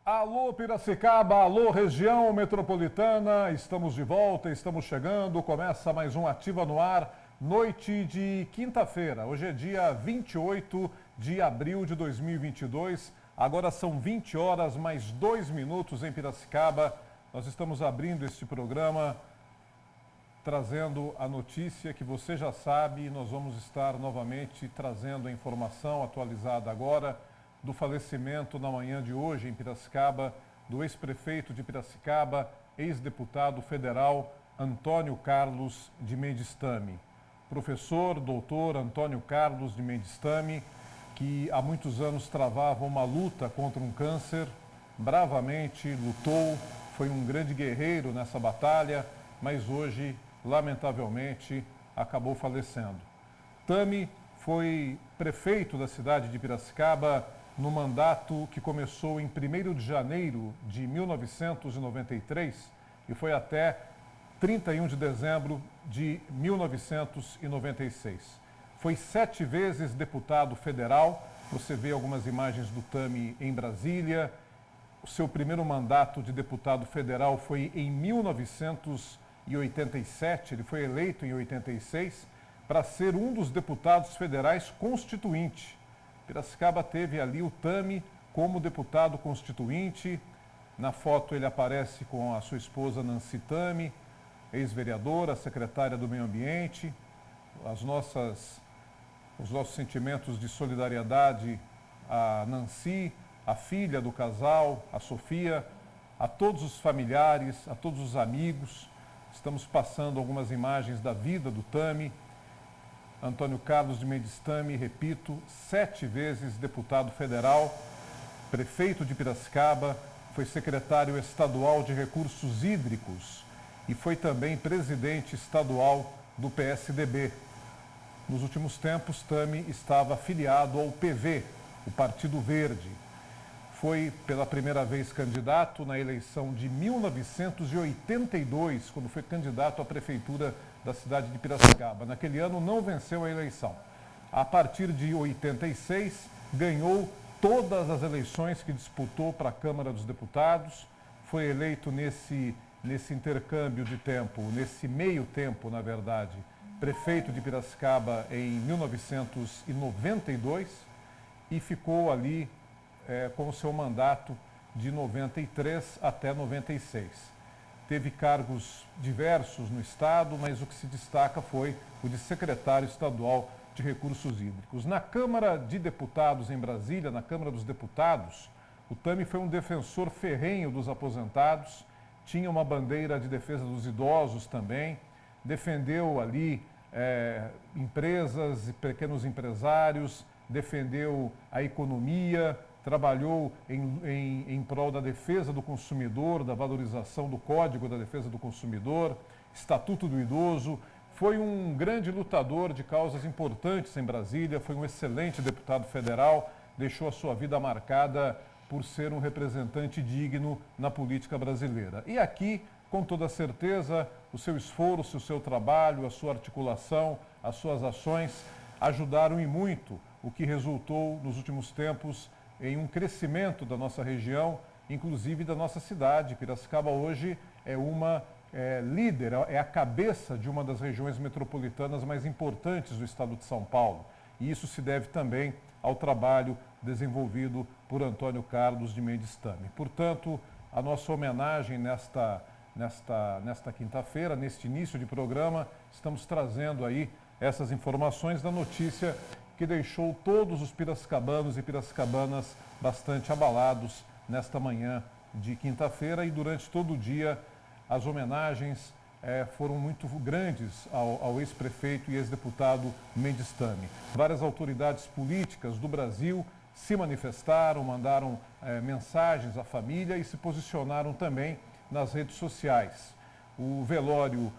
Alô Piracicaba, alô região metropolitana, estamos de volta, estamos chegando, começa mais um Ativa no Ar, noite de quinta-feira, hoje é dia 28 de abril de 2022, agora são 20 horas mais 2 minutos em Piracicaba, nós estamos abrindo este programa trazendo a notícia que você já sabe, nós vamos estar novamente trazendo a informação atualizada agora, do falecimento na manhã de hoje em Piracicaba, do ex-prefeito de Piracicaba, ex-deputado federal Antônio Carlos de Mendes Tame. Professor, doutor Antônio Carlos de Mendes Tame, que há muitos anos travava uma luta contra um câncer, bravamente lutou, foi um grande guerreiro nessa batalha, mas hoje, lamentavelmente, acabou falecendo. Tame foi prefeito da cidade de Piracicaba no mandato que começou em 1º de janeiro de 1993 e foi até 31 de dezembro de 1996. Foi 7 vezes deputado federal, você vê algumas imagens do Tame em Brasília. O seu primeiro mandato de deputado federal foi em 1987, ele foi eleito em 86 para ser um dos deputados federais constituinte. Piracicaba teve ali o Tame como deputado constituinte. Na foto ele aparece com a sua esposa Nancy Tame, ex-vereadora, secretária do Meio Ambiente. Os nossos sentimentos de solidariedade a Nancy, a filha do casal, a Sofia, a todos os familiares, a todos os amigos. Estamos passando algumas imagens da vida do Tame. Antônio Carlos de Mendes Tame, repito, 7 vezes deputado federal, prefeito de Piracicaba, foi secretário estadual de Recursos Hídricos e foi também presidente estadual do PSDB. Nos últimos tempos, Tame estava afiliado ao PV, o Partido Verde. Foi pela primeira vez candidato na eleição de 1982, quando foi candidato à prefeitura da cidade de Piracicaba. Naquele ano não venceu a eleição. A partir de 86, ganhou todas as eleições que disputou para a Câmara dos Deputados, foi eleito nesse intercâmbio de tempo, nesse meio tempo, na verdade, prefeito de Piracicaba em 1992 e ficou ali com o seu mandato de 93 até 96. Teve cargos diversos no Estado, mas o que se destaca foi o de secretário estadual de Recursos Hídricos. Na Câmara de Deputados em Brasília, na Câmara dos Deputados, o Tame foi um defensor ferrenho dos aposentados, tinha uma bandeira de defesa dos idosos também, defendeu ali empresas e pequenos empresários, defendeu a economia, trabalhou em prol da defesa do consumidor, da valorização do Código da Defesa do Consumidor, Estatuto do Idoso. Foi um grande lutador de causas importantes em Brasília, foi um excelente deputado federal, deixou a sua vida marcada por ser um representante digno na política brasileira. E aqui, com toda certeza, o seu esforço, o seu trabalho, a sua articulação, as suas ações ajudaram e muito, o que resultou nos últimos tempos em um crescimento da nossa região, inclusive da nossa cidade. Piracicaba hoje é uma líder, é a cabeça de uma das regiões metropolitanas mais importantes do estado de São Paulo. E isso se deve também ao trabalho desenvolvido por Antônio Carlos de Mendes Tame. Portanto, a nossa homenagem nesta quinta-feira, neste início de programa, estamos trazendo aí essas informações da notícia que deixou todos os piracicabanos e piracicabanas bastante abalados nesta manhã de quinta-feira e durante todo o dia as homenagens foram muito grandes ao ex-prefeito e ex-deputado Mendes Tame. Várias autoridades políticas do Brasil se manifestaram, mandaram mensagens à família e se posicionaram também nas redes sociais. O velório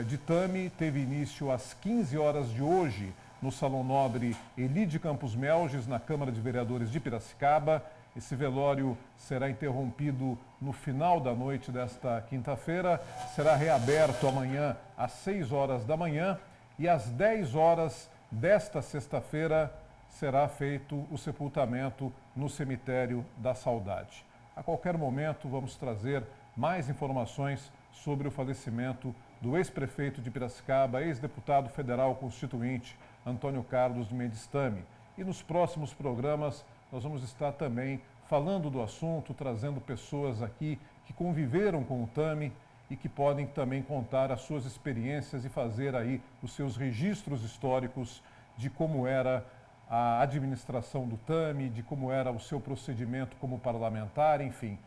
de Tame teve início às 15 horas de hoje, no Salão Nobre Eli de Campos Melges, na Câmara de Vereadores de Piracicaba. Esse velório será interrompido no final da noite desta quinta-feira, será reaberto amanhã às 6 horas da manhã e às 10 horas desta sexta-feira será feito o sepultamento no Cemitério da Saudade. A qualquer momento vamos trazer mais informações sobre o falecimento do ex-prefeito de Piracicaba, ex-deputado federal constituinte, Antônio Carlos de Mendes Tami. E nos próximos programas nós vamos estar também falando do assunto, trazendo pessoas aqui que conviveram com o Tami e que podem também contar as suas experiências e fazer aí os seus registros históricos de como era a administração do Tami, de como era o seu procedimento como parlamentar, enfim.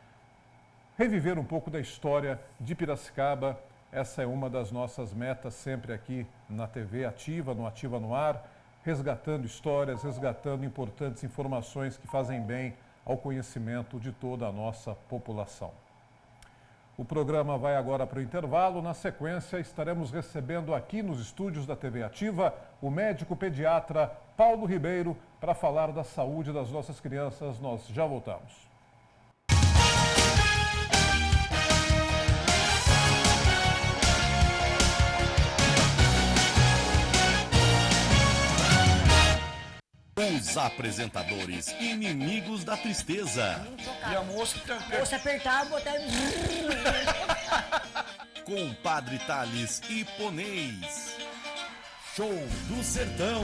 Reviver um pouco da história de Piracicaba, essa é uma das nossas metas sempre aqui na TV Ativa, no Ativa no Ar, resgatando histórias, resgatando importantes informações que fazem bem ao conhecimento de toda a nossa população. O programa vai agora para o intervalo. Na sequência, estaremos recebendo aqui nos estúdios da TV Ativa o médico pediatra Paulo Ribeiro para falar da saúde das nossas crianças. Nós já voltamos. Os apresentadores inimigos da tristeza. E a moça também. Se apertar, botar... Com Padre Thales e Ponês. Show do Sertão.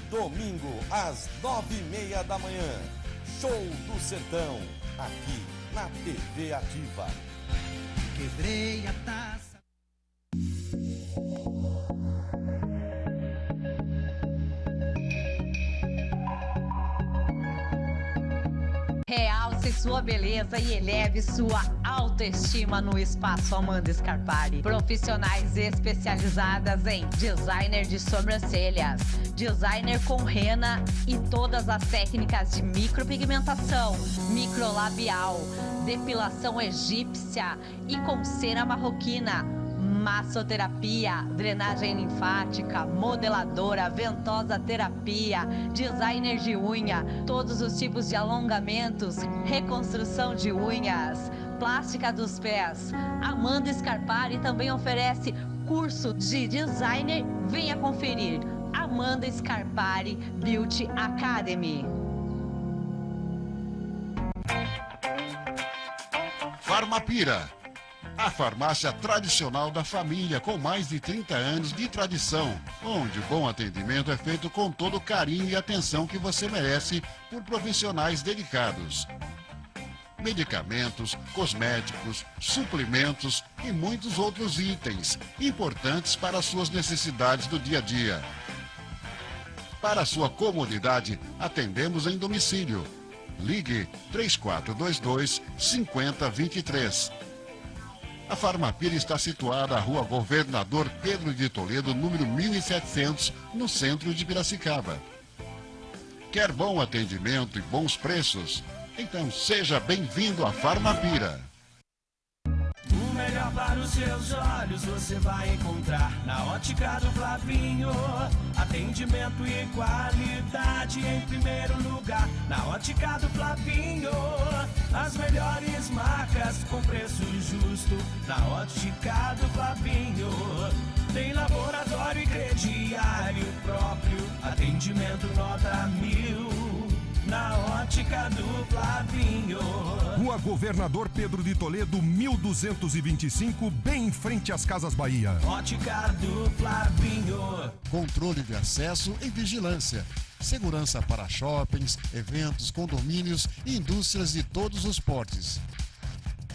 Domingo, às 9h30 da manhã. Show do Sertão. Aqui na TV Ativa. Quebrei a taça. Realce sua beleza e eleve sua autoestima no Espaço Amanda Scarpari. Profissionais especializadas em designer de sobrancelhas, designer com rena e todas as técnicas de micropigmentação, microlabial, depilação egípcia e com cera marroquina, massoterapia, drenagem linfática, modeladora, ventosa terapia, designer de unha, todos os tipos de alongamentos, reconstrução de unhas, plástica dos pés. Amanda Scarpari também oferece curso de designer. Venha conferir. Amanda Scarpari Beauty Academy. Farmapira, a farmácia tradicional da família, com mais de 30 anos de tradição, onde o bom atendimento é feito com todo o carinho e atenção que você merece por profissionais dedicados. Medicamentos, cosméticos, suplementos e muitos outros itens importantes para as suas necessidades do dia a dia. Para a sua comodidade, atendemos em domicílio. Ligue 3422-5023. A Farmapira está situada na Rua Governador Pedro de Toledo, número 1700, no centro de Piracicaba. Quer bom atendimento e bons preços? Então seja bem-vindo à Farmapira. O melhor para os seus olhos você vai encontrar na Ótica do Flavinho. Atendimento e qualidade em primeiro lugar na Ótica do Flavinho. As melhores marcas com preço justo na Ótica do Flavinho. Tem laboratório e crediário próprio, atendimento nota 1000 na Ótica do Flavinho. Rua Governador Pedro de Toledo, 1225, bem em frente às Casas Bahia. Ótica do Flavinho. Controle de acesso e vigilância. Segurança para shoppings, eventos, condomínios e indústrias de todos os portes.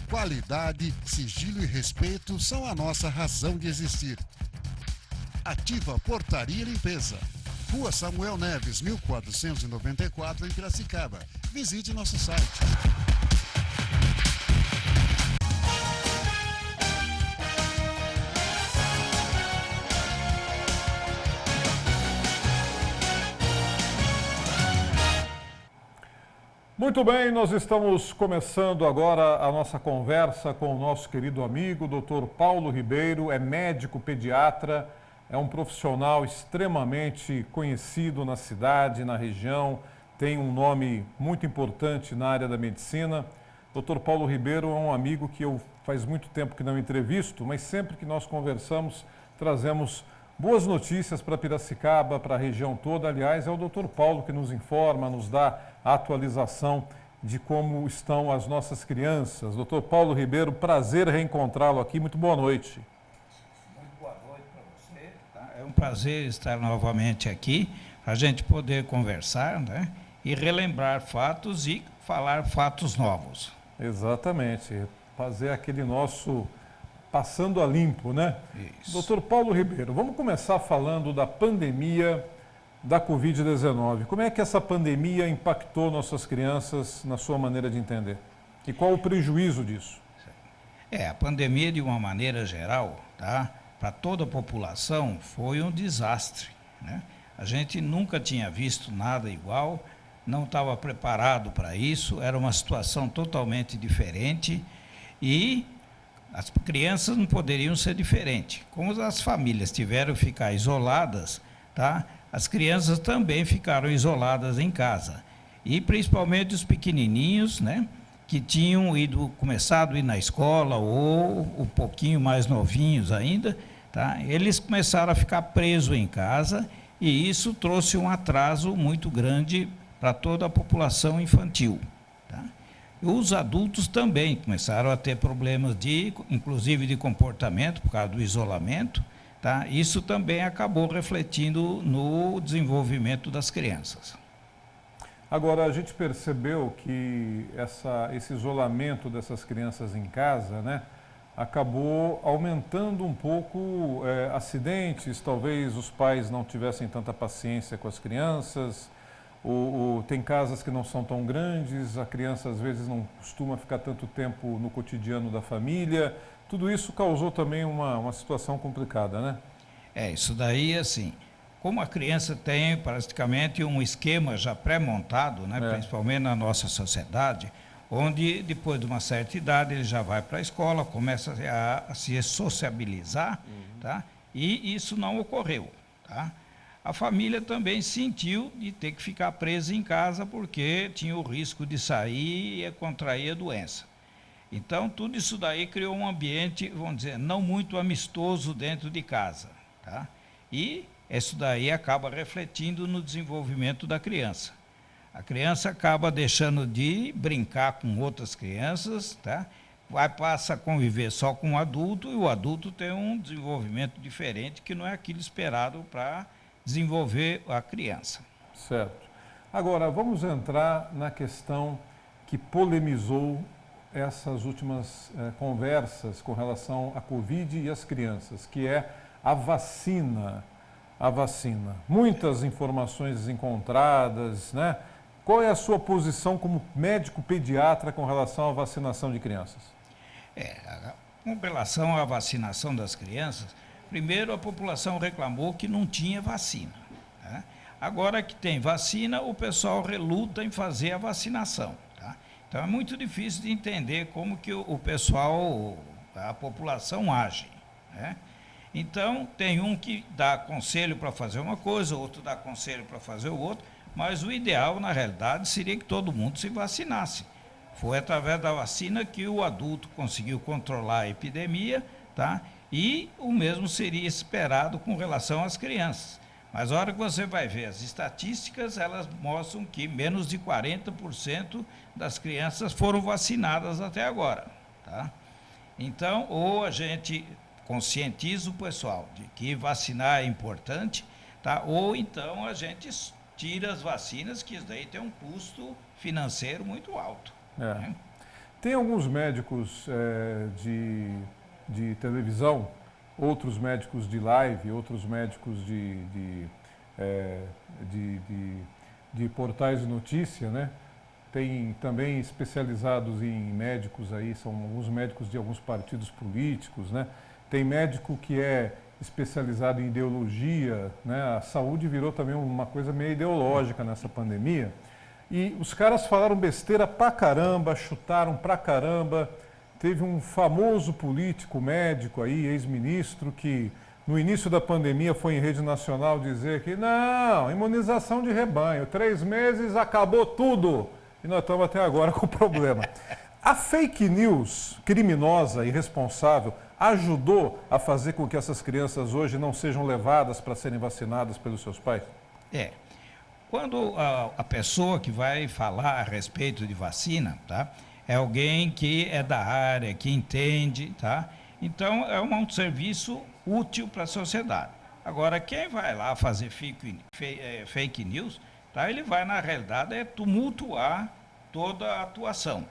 Qualidade, sigilo e respeito são a nossa razão de existir. Ativa Portaria e Limpeza. Rua Samuel Neves, 1494, em Piracicaba. Visite nosso site. Muito bem, nós estamos começando agora a nossa conversa com o nosso querido amigo, Dr. Paulo Ribeiro, é médico pediatra, é um profissional extremamente conhecido na cidade, na região, tem um nome muito importante na área da medicina. Dr. Paulo Ribeiro é um amigo que eu faz muito tempo que não entrevisto, mas sempre que nós conversamos, trazemos Boas notícias para Piracicaba, para a região toda. Aliás, é o doutor Paulo que nos informa, nos dá a atualização de como estão as nossas crianças. Doutor Paulo Ribeiro, prazer reencontrá-lo aqui. Muito boa noite. Muito boa noite para você. Tá? É um prazer estar novamente aqui para a gente poder conversar, né? E relembrar fatos e falar fatos novos. Exatamente. Fazer aquele nosso passando a limpo, né? Isso. Doutor Paulo Ribeiro, vamos começar falando da pandemia da Covid-19. Como é que essa pandemia impactou nossas crianças na sua maneira de entender? E qual o prejuízo disso? A pandemia, de uma maneira geral, tá? Para toda a população, foi um desastre, né? A gente nunca tinha visto nada igual, não estava preparado para isso, era uma situação totalmente diferente e as crianças não poderiam ser diferentes. Como as famílias tiveram que ficar isoladas, tá? As crianças também ficaram isoladas em casa. E principalmente os pequenininhos, né? Que tinham começado a ir na escola ou um pouquinho mais novinhos ainda, tá? Eles começaram a ficar presos em casa e isso trouxe um atraso muito grande para toda a população infantil. Tá? Os adultos também começaram a ter problemas, inclusive de comportamento, por causa do isolamento. Tá? Isso também acabou refletindo no desenvolvimento das crianças. Agora, a gente percebeu que esse isolamento dessas crianças em casa, né, acabou aumentando um pouco acidentes, talvez os pais não tivessem tanta paciência com as crianças, tem casas que não são tão grandes, a criança às vezes não costuma ficar tanto tempo no cotidiano da família. Tudo isso causou também uma situação complicada, né? Isso daí, assim, como a criança tem praticamente um esquema já pré-montado, né, principalmente na nossa sociedade, onde depois de uma certa idade ele já vai para a escola, começa a se sociabilizar, tá? E isso não ocorreu, tá? A família também sentiu de ter que ficar presa em casa porque tinha o risco de sair e contrair a doença. Então, tudo isso daí criou um ambiente, vamos dizer, não muito amistoso dentro de casa, tá? E isso daí acaba refletindo no desenvolvimento da criança. A criança acaba deixando de brincar com outras crianças, tá? Passa a conviver só com o adulto e o adulto tem um desenvolvimento diferente que não é aquilo esperado para desenvolver a criança. Certo. Agora, vamos entrar na questão que polemizou essas últimas conversas com relação à Covid e às crianças, que é a vacina. A vacina. Muitas informações encontradas, né? Qual é a sua posição como médico pediatra com relação à vacinação de crianças? Com relação à vacinação das crianças, primeiro a população reclamou que não tinha vacina, né? Agora que tem vacina, o pessoal reluta em fazer a vacinação, tá? Então é muito difícil de entender como que o pessoal, a população age, né? Então tem um que dá conselho para fazer uma coisa, outro dá conselho para fazer o outro, mas o ideal, na realidade, seria que todo mundo se vacinasse. Foi através da vacina que o adulto conseguiu controlar a epidemia, tá? E o mesmo seria esperado com relação às crianças. Mas a hora que você vai ver as estatísticas, elas mostram que menos de 40% das crianças foram vacinadas até agora, tá? Então, ou a gente conscientiza o pessoal de que vacinar é importante, tá? Ou então a gente tira as vacinas, que isso daí tem um custo financeiro muito alto. Né? Tem alguns médicos de televisão, outros médicos de live, outros médicos de portais de notícia, né? Tem também especializados em médicos aí, são alguns médicos de alguns partidos políticos, né? Tem médico que é especializado em ideologia, né? A saúde virou também uma coisa meio ideológica nessa pandemia. E os caras falaram besteira pra caramba, chutaram pra caramba. Teve um famoso político médico aí, ex-ministro, que no início da pandemia foi em rede nacional dizer que não, imunização de rebanho, 3 meses acabou tudo. E nós estamos até agora com o problema. A fake news criminosa, irresponsável, ajudou a fazer com que essas crianças hoje não sejam levadas para serem vacinadas pelos seus pais? Quando a pessoa que vai falar a respeito de vacina, tá, é alguém que é da área, que entende, tá? Então, é um serviço útil para a sociedade. Agora, quem vai lá fazer fake news, tá, ele vai, na realidade, tumultuar toda a atuação.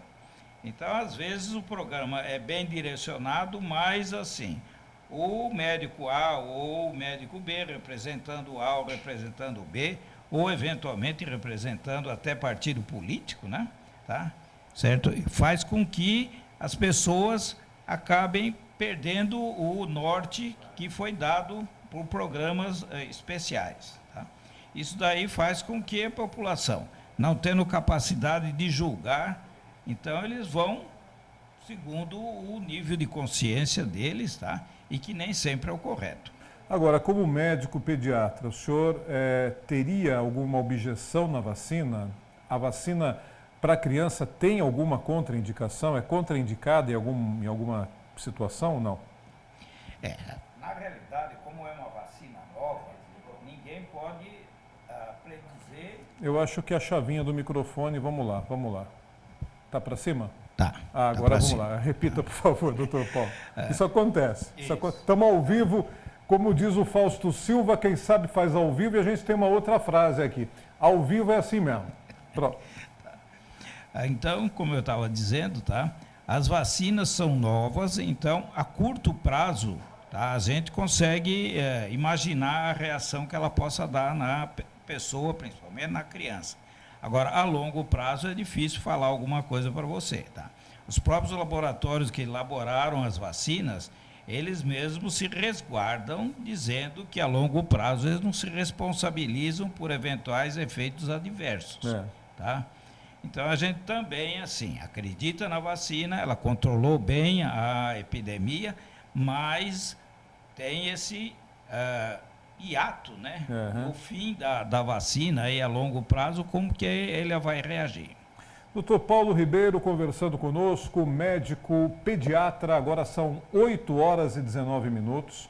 Então, às vezes, o programa é bem direcionado, mas, assim, o médico A ou o médico B representando o A ou representando o B, ou, eventualmente, representando até partido político, né? Tá? Certo? Faz com que as pessoas acabem perdendo o norte que foi dado por programas especiais. Tá? Isso daí faz com que a população, não tendo capacidade de julgar, então eles vão segundo o nível de consciência deles, tá? E que nem sempre é o correto. Agora, como médico pediatra, o senhor teria alguma objeção na vacina? A vacina para criança tem alguma contraindicação? É contraindicada em alguma situação ou não? Na realidade, como é uma vacina nova, ninguém pode predizer... Eu acho que a chavinha do microfone, vamos lá. Tá para cima? Tá. Agora vamos lá. Repita, por favor, doutor Paulo. Isso acontece. Estamos ao vivo, como diz o Fausto Silva, quem sabe faz ao vivo, e a gente tem uma outra frase aqui. Ao vivo é assim mesmo. Pronto. Então, como eu estava dizendo, tá? As vacinas são novas, então, a curto prazo, tá? A gente consegue imaginar a reação que ela possa dar na pessoa, principalmente na criança. Agora, a longo prazo é difícil falar alguma coisa para você, tá? Os próprios laboratórios que elaboraram as vacinas, eles mesmos se resguardam dizendo que a longo prazo eles não se responsabilizam por eventuais efeitos adversos, tá? Então, a gente também, assim, acredita na vacina, ela controlou bem a epidemia, mas tem esse hiato, né? No fim da vacina, aí, a longo prazo, como que ele vai reagir. Doutor Paulo Ribeiro conversando conosco, médico pediatra, agora são 8h19.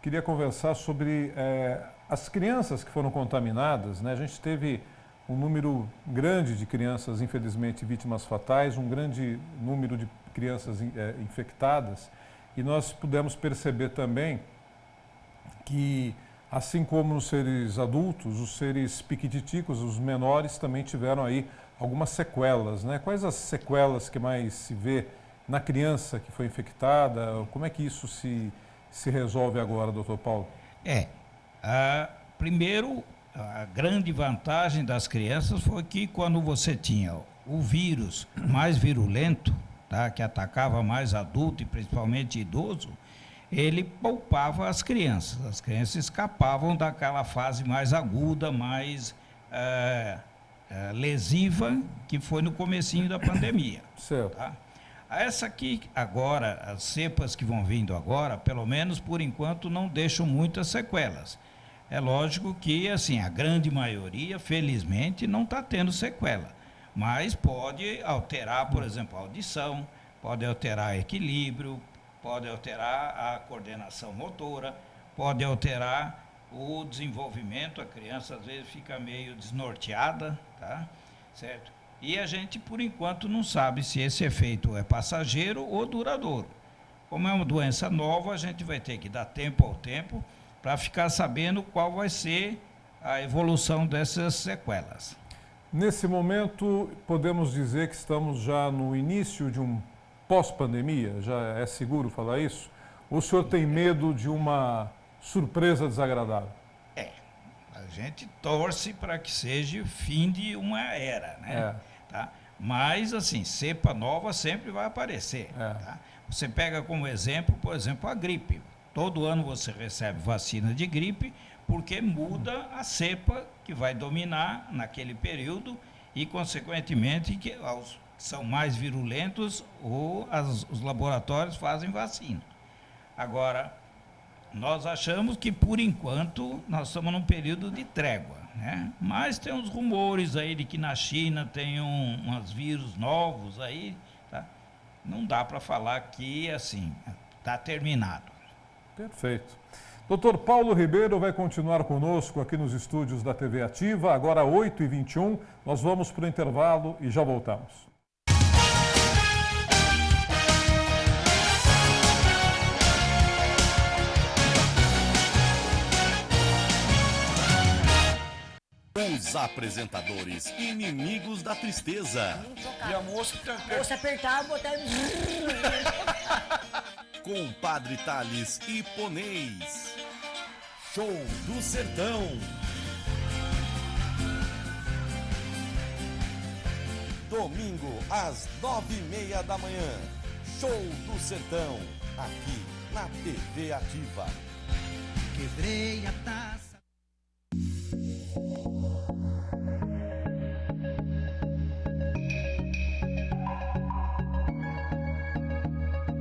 Queria conversar sobre as crianças que foram contaminadas, né? A gente teve um número grande de crianças, infelizmente, vítimas fatais, um grande número de crianças infectadas, e nós pudemos perceber também que, assim como nos seres adultos, os seres piquititicos, os menores, também tiveram aí algumas sequelas, né? Quais as sequelas que mais se vê na criança que foi infectada? Como é que isso se resolve agora, doutor Paulo? Primeiro, a grande vantagem das crianças foi que quando você tinha o vírus mais virulento, tá, que atacava mais adulto e principalmente idoso, ele poupava as crianças. As crianças escapavam daquela fase mais aguda, mais lesiva, que foi no comecinho da pandemia. Certo. Tá? Essa aqui agora, as cepas que vão vindo agora, pelo menos por enquanto, não deixam muitas sequelas. É lógico que, assim, a grande maioria, felizmente, não está tendo sequela, mas pode alterar, por exemplo, a audição, pode alterar o equilíbrio, pode alterar a coordenação motora, pode alterar o desenvolvimento, a criança às vezes fica meio desnorteada, tá? Certo? E a gente, por enquanto, não sabe se esse efeito é passageiro ou duradouro. Como é uma doença nova, a gente vai ter que dar tempo ao tempo para ficar sabendo qual vai ser a evolução dessas sequelas. Nesse momento, podemos dizer que estamos já no início de um pós-pandemia? Já é seguro falar isso? Ou o senhor tem medo de uma surpresa desagradável? A gente torce para que seja o fim de uma era, né? Tá? Mas, assim, cepa nova sempre vai aparecer. Tá? Você pega como exemplo, por exemplo, a gripe. Todo ano você recebe vacina de gripe, porque muda a cepa que vai dominar naquele período e, consequentemente, que são mais virulentos ou os laboratórios fazem vacina. Agora, nós achamos que, por enquanto, nós estamos num período de trégua, né? Mas tem uns rumores aí de que na China tem uns vírus novos aí, tá? Não dá para falar que, assim, está terminado. Perfeito. Dr. Paulo Ribeiro vai continuar conosco aqui nos estúdios da TV Ativa. Agora 8h21, nós vamos para o intervalo e já voltamos. Os apresentadores inimigos da tristeza. E a moça apertar, botar... Compadre Tales e Ponês. Show do Sertão. Domingo, às 9h30 da manhã. Show do Sertão. Aqui na TV Ativa. Quebrei a taça.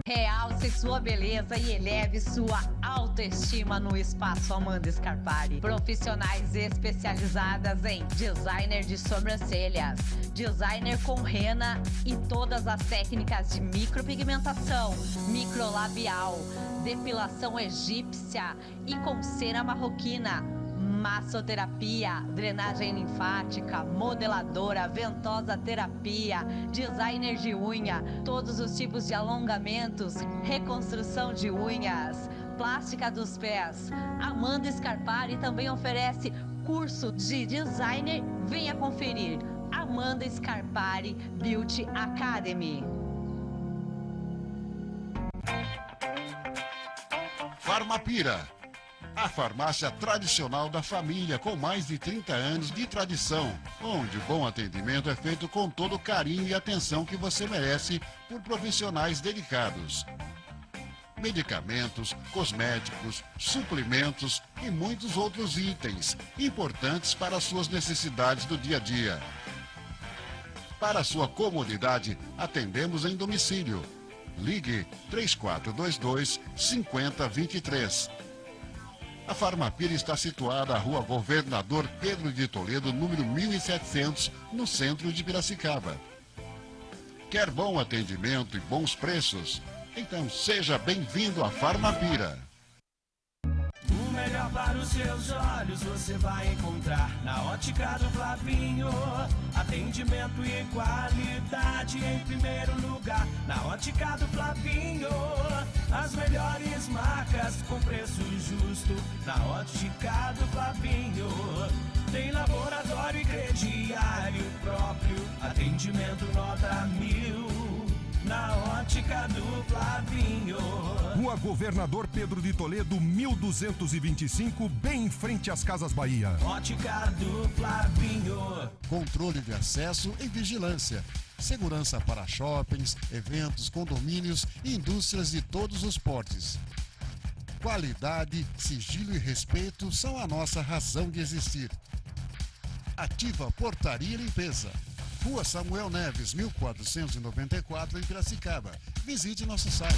Realce sua beleza e eleve sua autoestima no Espaço Amanda Scarpari. Profissionais especializadas em designer de sobrancelhas, designer com rena e todas as técnicas de micropigmentação, microlabial, depilação egípcia e com cera marroquina. Massoterapia, drenagem linfática, modeladora, ventosa terapia, designer de unha, todos os tipos de alongamentos, reconstrução de unhas, plástica dos pés. Amanda Scarpari também oferece curso de designer. Venha conferir. Amanda Scarpari Beauty Academy. Farmapira, a farmácia tradicional da família com mais de 30 anos de tradição, onde o bom atendimento é feito com todo o carinho e atenção que você merece por profissionais dedicados. Medicamentos, cosméticos, suplementos e muitos outros itens importantes para as suas necessidades do dia a dia. Para sua comodidade, atendemos em domicílio. Ligue 3422-5023. A Farmapira está situada na Rua Governador Pedro de Toledo, número 1700, no centro de Piracicaba. Quer bom atendimento e bons preços? Então seja bem-vindo à Farmapira. O melhor para os seus olhos você vai encontrar na Ótica do Flavinho. Atendimento e qualidade em primeiro lugar na Ótica do Flavinho. As melhores marcas com preço justo na Ótica do Flavinho. Tem laboratório e crediário próprio, atendimento nota 1000 na Ótica do Flavinho. Rua Governador Pedro de Toledo, 1225, bem em frente às Casas Bahia. Ótica do Flavinho. Controle de acesso e vigilância. Segurança para shoppings, eventos, condomínios e indústrias de todos os portes. Qualidade, sigilo e respeito são a nossa razão de existir. Ativa Portaria e Limpeza. Rua Samuel Neves, 1494, em Piracicaba. Visite nosso site.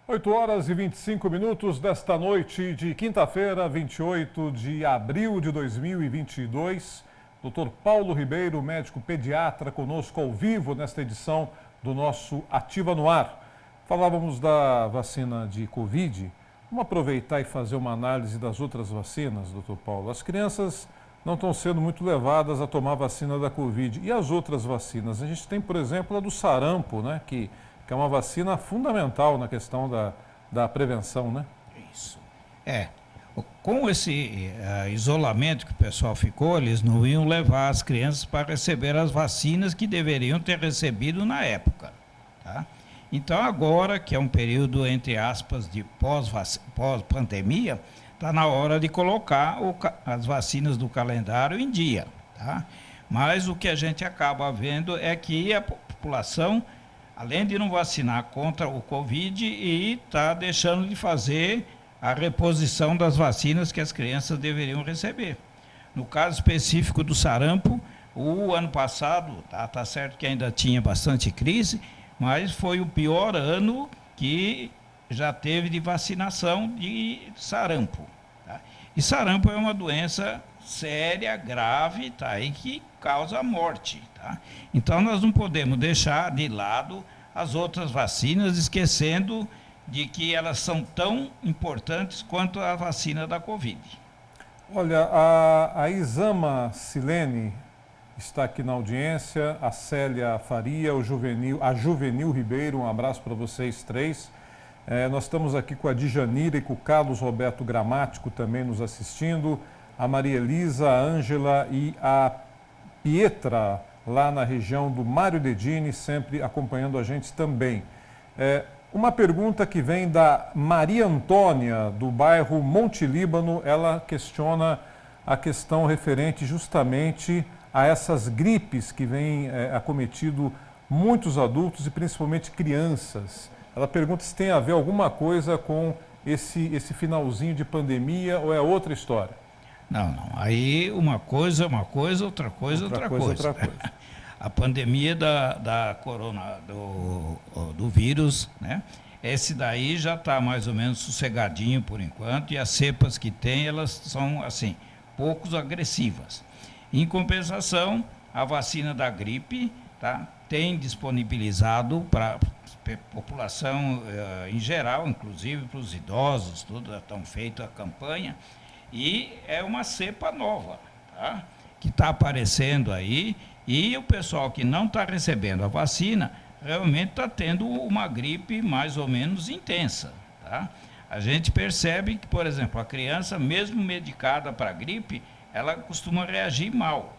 Oito horas e 25 minutos desta noite de quinta-feira, 28 de abril de 2022. Dr. Paulo Ribeiro, médico pediatra, conosco ao vivo nesta edição do nosso Ativa no Ar. Falávamos da vacina de Covid. Vamos aproveitar e fazer uma análise das outras vacinas, doutor Paulo. As crianças não estão sendo muito levadas a tomar a vacina da Covid. E as outras vacinas? A gente tem, por exemplo, a do sarampo, né? Que é uma vacina fundamental na questão da prevenção, né? Isso. Com esse isolamento que o pessoal ficou, eles não iam levar as crianças para receber as vacinas que deveriam ter recebido na época. Tá? Então, agora, que é um período, entre aspas, de pós-pandemia, está na hora de colocar as vacinas do calendário em dia. Tá? Mas o que a gente acaba vendo é que a população, além de não vacinar contra o Covid, está deixando de fazer a reposição das vacinas que as crianças deveriam receber. No caso específico do sarampo, o ano passado, tá certo que ainda tinha bastante crise, mas foi o pior ano que já teve de vacinação de sarampo. Tá? E sarampo é uma doença séria, grave, tá? E que causa morte. Tá? Então, nós não podemos deixar de lado as outras vacinas, esquecendo de que elas são tão importantes quanto a vacina da Covid. Olha, a Isama Silene está aqui na audiência, a Célia Faria, a Juvenil Ribeiro, um abraço para vocês três. Nós estamos aqui com a Djanira e com o Carlos Roberto Gramático também nos assistindo, a Maria Elisa, a Ângela e a Pietra, lá na região do Mário Dedini, sempre acompanhando a gente também. Uma pergunta que vem da Maria Antônia, do bairro Monte Líbano, ela questiona a questão referente justamente a essas gripes que vêm acometido muitos adultos e principalmente crianças. Ela pergunta se tem a ver alguma coisa com esse finalzinho de pandemia ou é outra história. Não. Aí uma coisa é uma coisa, outra coisa. A pandemia da corona, do vírus, né? Esse daí já está mais ou menos sossegadinho por enquanto, e as cepas que tem, elas são, assim, poucos agressivas. Em compensação, a vacina da gripe, tá, tem disponibilizado para a população em geral, inclusive para os idosos, tudo, estão feita a campanha, e é uma cepa nova, tá, que está aparecendo aí. E o pessoal que não está recebendo a vacina realmente está tendo uma gripe mais ou menos intensa. Tá? A gente percebe que, por exemplo, a criança, mesmo medicada para a gripe, ela costuma reagir mal.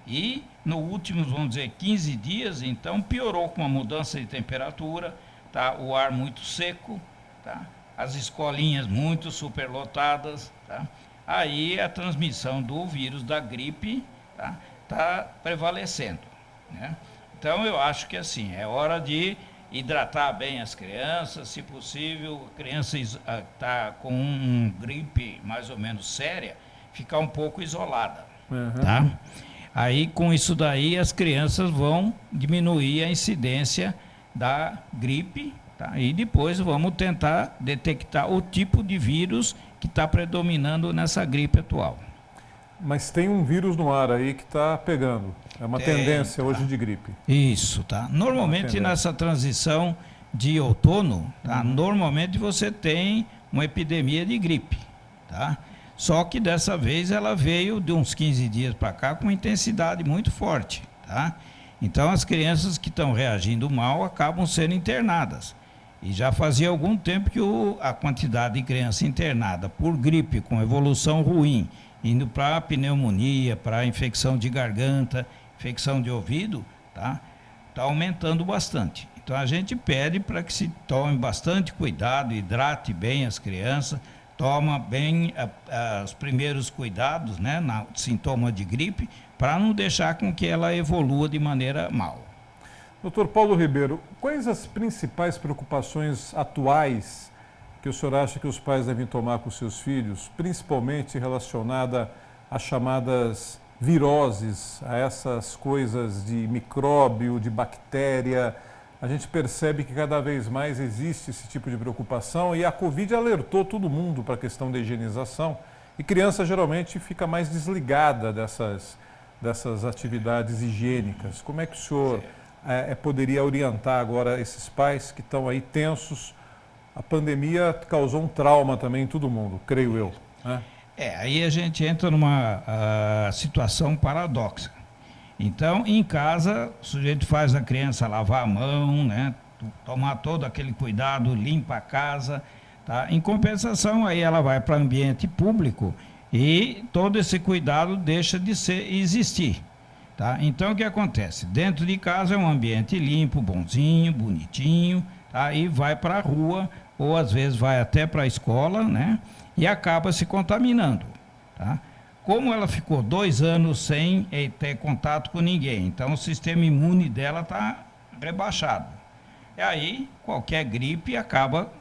E nos últimos, vamos dizer, 15 dias, então, piorou com a mudança de temperatura, tá? O ar muito seco, tá? As escolinhas muito superlotadas. Tá? Aí a transmissão do vírus da gripe está prevalecendo, né? Então eu acho que assim, é hora de hidratar bem as crianças, se possível, a criança está com um gripe mais ou menos séria, ficar um pouco isolada, tá? Aí com isso daí as crianças vão diminuir a incidência da gripe, tá? E depois vamos tentar detectar o tipo de vírus que está predominando nessa gripe atual. Mas tem um vírus no ar aí que está pegando. É uma tendência hoje de gripe. Isso, tá? Normalmente nessa transição de outono, tá? Normalmente você tem uma epidemia de gripe, tá? Só que dessa vez ela veio de uns 15 dias para cá com uma intensidade muito forte, tá? Então as crianças que estão reagindo mal acabam sendo internadas. E já fazia algum tempo que a quantidade de criança internada por gripe com evolução ruim, indo para pneumonia, para infecção de garganta, infecção de ouvido, tá aumentando bastante. Então a gente pede para que se tome bastante cuidado, hidrate bem as crianças, toma bem os primeiros cuidados, né, na sintoma de gripe, para não deixar com que ela evolua de maneira mal. Dr. Paulo Ribeiro, quais as principais preocupações atuais que o senhor acha que os pais devem tomar com seus filhos, principalmente relacionada às chamadas viroses, a essas coisas de micróbio, de bactéria? A gente percebe que cada vez mais existe esse tipo de preocupação e a Covid alertou todo mundo para a questão da higienização e criança geralmente fica mais desligada dessas atividades higiênicas. Como é que o senhor poderia orientar agora esses pais que estão aí tensos? A pandemia causou um trauma também em todo mundo, creio eu, né? Aí a gente entra numa situação paradoxa. Então, em casa, o sujeito faz a criança lavar a mão, né? Tomar todo aquele cuidado, limpa a casa, tá? Em compensação, aí ela vai para o ambiente público e todo esse cuidado deixa de existir, tá? Então, o que acontece? Dentro de casa é um ambiente limpo, bonzinho, bonitinho, tá? E vai para a rua, ou às vezes vai até para a escola, né? E acaba se contaminando, tá? Como ela ficou 2 anos sem ter contato com ninguém, então o sistema imune dela está rebaixado. E aí, qualquer gripe acaba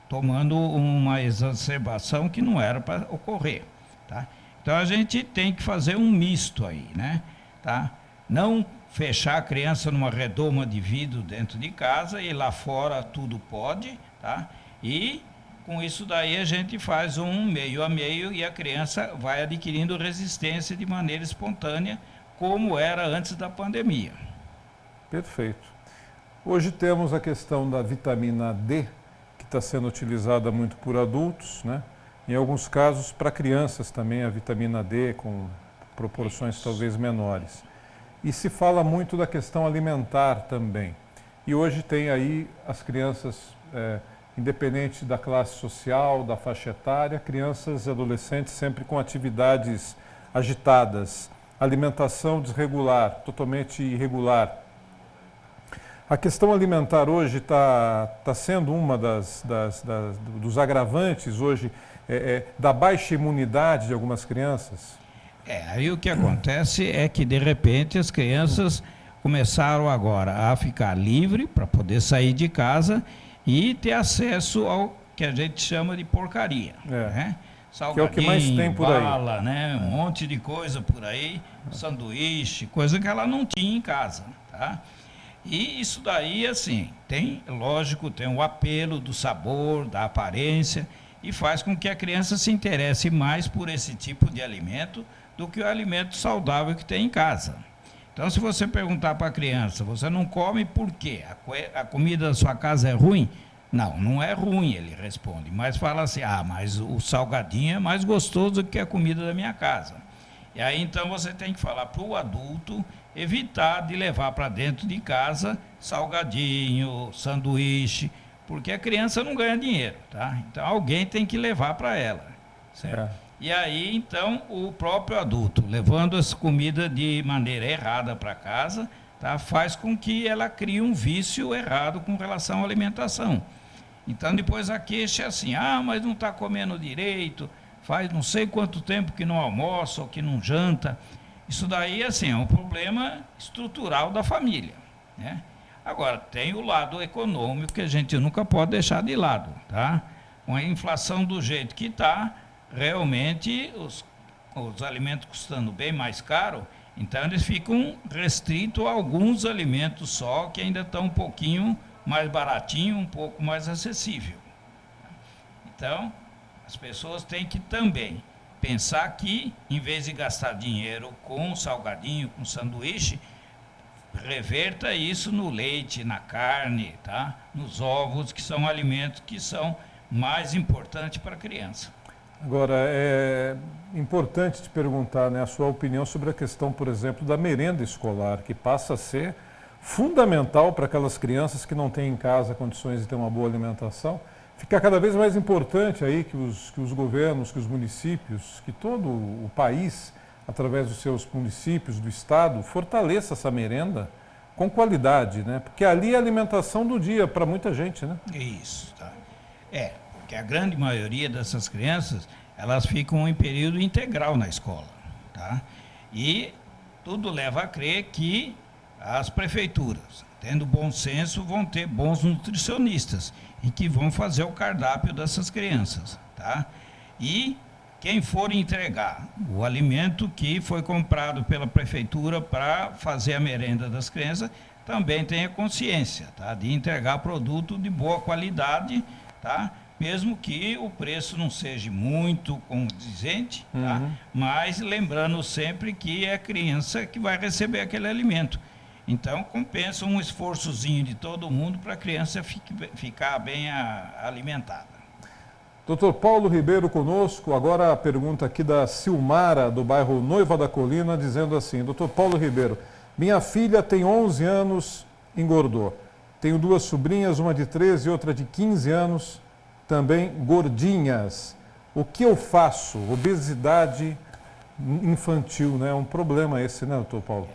tomando uma exacerbação que não era para ocorrer, tá? Então a gente tem que fazer um misto aí, né? Tá? Não fechar a criança numa redoma de vidro dentro de casa e lá fora tudo pode, tá? E com isso daí a gente faz um meio a meio e a criança vai adquirindo resistência de maneira espontânea, como era antes da pandemia. Perfeito. Hoje temos a questão da vitamina D, que está sendo utilizada muito por adultos, né? Em alguns casos para crianças também a vitamina D com proporções talvez menores. E se fala muito da questão alimentar também. E hoje tem aí as crianças, independente da classe social, da faixa etária, crianças e adolescentes sempre com atividades agitadas, alimentação desregular, totalmente irregular. A questão alimentar hoje está sendo uma dos agravantes hoje da baixa imunidade de algumas crianças? Aí o que acontece é que, de repente, as crianças começaram agora a ficar livre para poder sair de casa e ter acesso ao que a gente chama de porcaria. Né? Salgadinho, que é o que mais tem por bala, aí. Né? Um monte de coisa por aí, sanduíche, coisa que ela não tinha em casa. Tá? E isso daí, assim, lógico, tem o apelo do sabor, da aparência, e faz com que a criança se interesse mais por esse tipo de alimento do que o alimento saudável que tem em casa. Então, se você perguntar para a criança, você não come por quê? A comida da sua casa é ruim? Não, não é ruim, ele responde, mas fala assim, mas o salgadinho é mais gostoso do que a comida da minha casa. E aí, então, você tem que falar para o adulto evitar de levar para dentro de casa salgadinho, sanduíche, porque a criança não ganha dinheiro, tá? Então, alguém tem que levar para ela, certo? E aí, então, o próprio adulto, levando essa comida de maneira errada para casa, tá, faz com que ela crie um vício errado com relação à alimentação. Então, depois a queixa é assim, mas não está comendo direito, faz não sei quanto tempo que não almoça ou que não janta. Isso daí, assim, é um problema estrutural da família, né? Agora, tem o lado econômico que a gente nunca pode deixar de lado, tá? Com a inflação do jeito que está, realmente os alimentos custando bem mais caro, então eles ficam restritos a alguns alimentos só, que ainda estão um pouquinho mais baratinho, um pouco mais acessível. Então, as pessoas têm que também pensar que, em vez de gastar dinheiro com salgadinho, com sanduíche, reverta isso no leite, na carne, tá? Nos ovos, que são alimentos que são mais importantes para a criança. Agora, é importante te perguntar, né, a sua opinião sobre a questão, por exemplo, da merenda escolar, que passa a ser fundamental para aquelas crianças que não têm em casa condições de ter uma boa alimentação. Fica cada vez mais importante aí que os governos, que os municípios, que todo o país, através dos seus municípios, do Estado, fortaleça essa merenda com qualidade, né? Porque ali é a alimentação do dia para muita gente, né? Isso, tá. Porque a grande maioria dessas crianças, elas ficam em período integral na escola, tá? E tudo leva a crer que as prefeituras, tendo bom senso, vão ter bons nutricionistas e que vão fazer o cardápio dessas crianças, tá? E quem for entregar o alimento que foi comprado pela prefeitura para fazer a merenda das crianças, também tenha consciência, tá? De entregar produto de boa qualidade, tá? Mesmo que o preço não seja muito condizente, tá? Mas lembrando sempre que é a criança que vai receber aquele alimento. Então, compensa um esforçozinho de todo mundo para a criança ficar bem alimentada. Dr. Paulo Ribeiro conosco, agora a pergunta aqui da Silmara, do bairro Noiva da Colina, dizendo assim, Dr. Paulo Ribeiro, minha filha tem 11 anos, engordou. Tenho duas sobrinhas, uma de 13 e outra de 15 anos, também gordinhas. O que eu faço? Obesidade infantil, né? É um problema esse, né, doutor Paulo?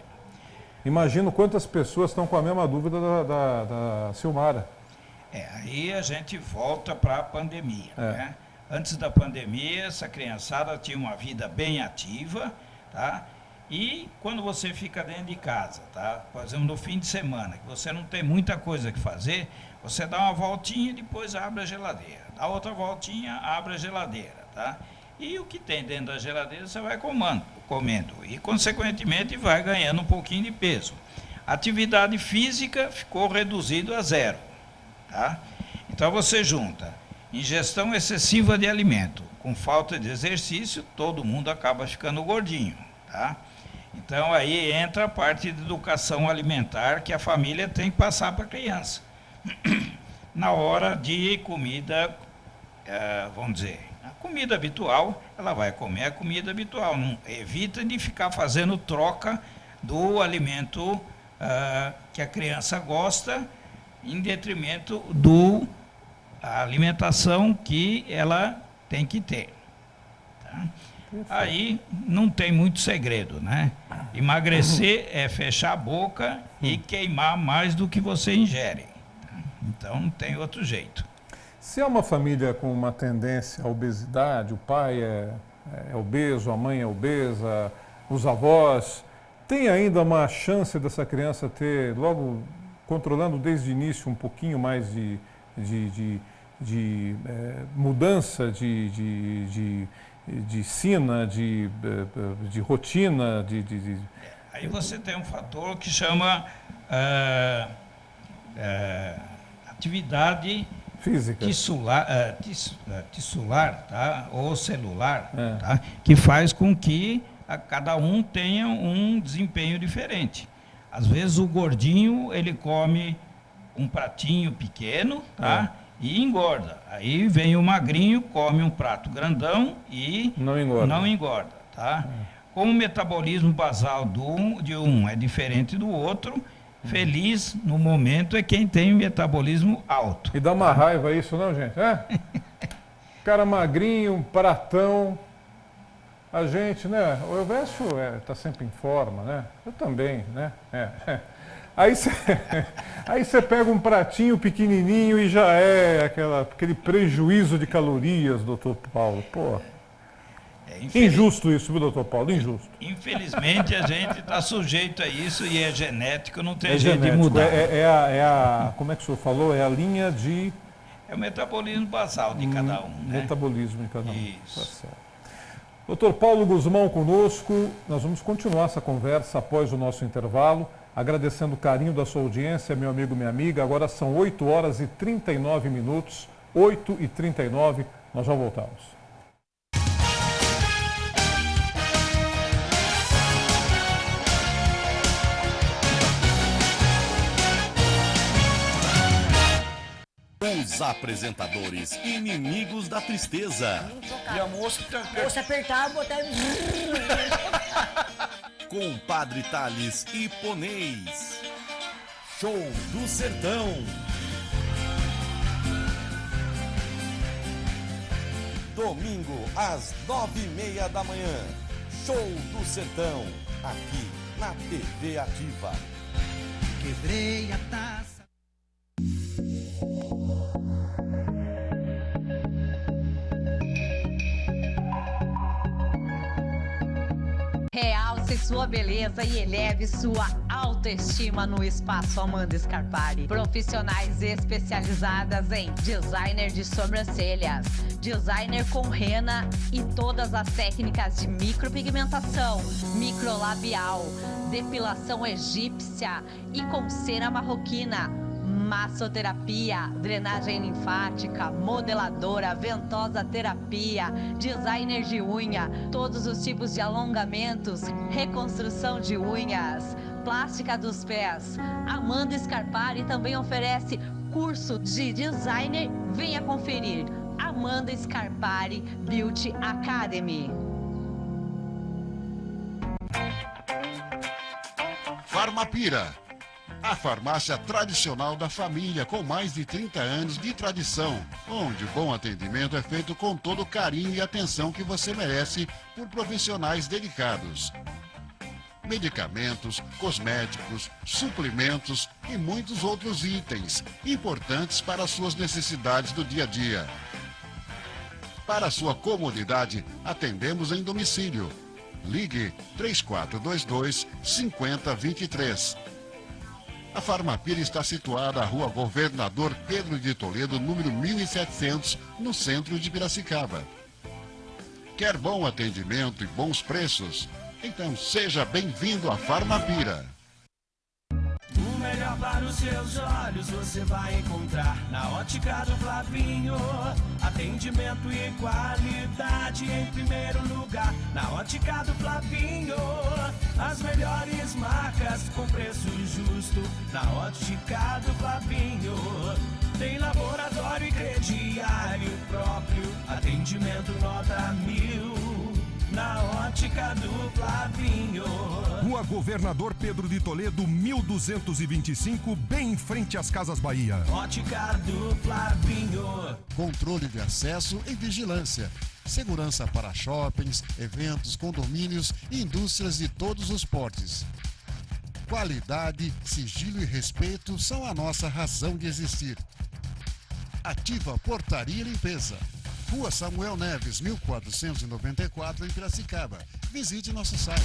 Imagino quantas pessoas estão com a mesma dúvida da Silmara. Aí a gente volta para a pandemia, né? Antes da pandemia, essa criançada tinha uma vida bem ativa, tá? E quando você fica dentro de casa, tá? Por exemplo, no fim de semana, que você não tem muita coisa que fazer, você dá uma voltinha e depois abre a geladeira. Dá outra voltinha, abre a geladeira, tá? E o que tem dentro da geladeira você vai comendo. E, consequentemente, vai ganhando um pouquinho de peso. A atividade física ficou reduzida a zero, tá? Então, você junta ingestão excessiva de alimento. Com falta de exercício, todo mundo acaba ficando gordinho, tá? Então aí entra a parte de educação alimentar que a família tem que passar para a criança. Na hora de comida, vamos dizer, a comida habitual, ela vai comer a comida habitual. Não, evita de ficar fazendo troca do alimento que a criança gosta em detrimento da alimentação que ela tem que ter. Tá? Aí não tem muito segredo, né? Emagrecer é fechar a boca e queimar mais do que você ingere. Tá? Então não tem outro jeito. Se é uma família com uma tendência à obesidade, o pai é obeso, a mãe é obesa, os avós, tem ainda uma chance dessa criança ter, logo controlando desde o início um pouquinho mais de mudança de sina, de rotina, Aí você tem um fator que chama atividade física, tissular, tá? Ou celular, tá? Que faz com que cada um tenha um desempenho diferente. Às vezes o gordinho, ele come um pratinho pequeno, tá? E engorda. Aí vem o magrinho, come um prato grandão e não engorda, tá? Como o metabolismo basal de um é diferente do outro, feliz no momento é quem tem metabolismo alto. E dá uma raiva isso, não, gente? Cara magrinho, pratão. A gente, né? O Elvésio está sempre em forma, né? Eu também, né? Aí você pega um pratinho pequenininho e já é aquele prejuízo de calorias, doutor Paulo. Pô. Injusto isso, viu, doutor Paulo? Injusto. Infelizmente a gente está sujeito a isso e é genético, não tem jeito de mudar. Como é que o senhor falou? É a linha de... É o metabolismo basal de cada um. Metabolismo de cada um. Isso. Tá certo. Doutor Paulo Guzmão conosco, nós vamos continuar essa conversa após o nosso intervalo, agradecendo o carinho da sua audiência, meu amigo, minha amiga. Agora são 8 horas e 39 minutos, 8h39, nós já voltamos. Os apresentadores inimigos da tristeza. E a moça apertar, botar... Compadre Tales e Ponês. Show do Sertão. Domingo, às 9h30 da manhã. Show do Sertão. Aqui na TV Ativa. Quebrei a taça. Realce sua beleza e eleve sua autoestima no Espaço Amanda Scarpari. Profissionais especializadas em designer de sobrancelhas, designer com rena e todas as técnicas de micropigmentação, microlabial, depilação egípcia e com cera marroquina. Massoterapia, drenagem linfática, modeladora, ventosa terapia, designer de unha, todos os tipos de alongamentos, reconstrução de unhas, plástica dos pés. Amanda Scarpari também oferece curso de designer. Venha conferir. Amanda Scarpari Beauty Academy. Farmapira, a farmácia tradicional da família com mais de 30 anos de tradição, onde o bom atendimento é feito com todo o carinho e atenção que você merece por profissionais dedicados. Medicamentos, cosméticos, suplementos e muitos outros itens importantes para as suas necessidades do dia a dia. Para sua comodidade, atendemos em domicílio. Ligue 3422-5023. A Farmapira está situada na Rua Governador Pedro de Toledo, número 1700, no centro de Piracicaba. Quer bom atendimento e bons preços? Então seja bem-vindo à Farmapira. O melhor para os seus olhos você vai encontrar na Ótica do Flavinho. Atendimento e qualidade em primeiro lugar. Na Ótica do Flavinho, as melhores marcas com preço justo. Na Ótica do Flavinho, tem laboratório e crediário próprio. Atendimento nota 1000. Na Ótica do Flavinho. Rua Governador Pedro de Toledo, 1225, bem em frente às Casas Bahia. Ótica do Flavinho. Controle de acesso e vigilância. Segurança para shoppings, eventos, condomínios e indústrias de todos os portes. Qualidade, sigilo e respeito são a nossa razão de existir. Ativa Portaria e Limpeza. Rua Samuel Neves, 1494, em Piracicaba. Visite nosso site.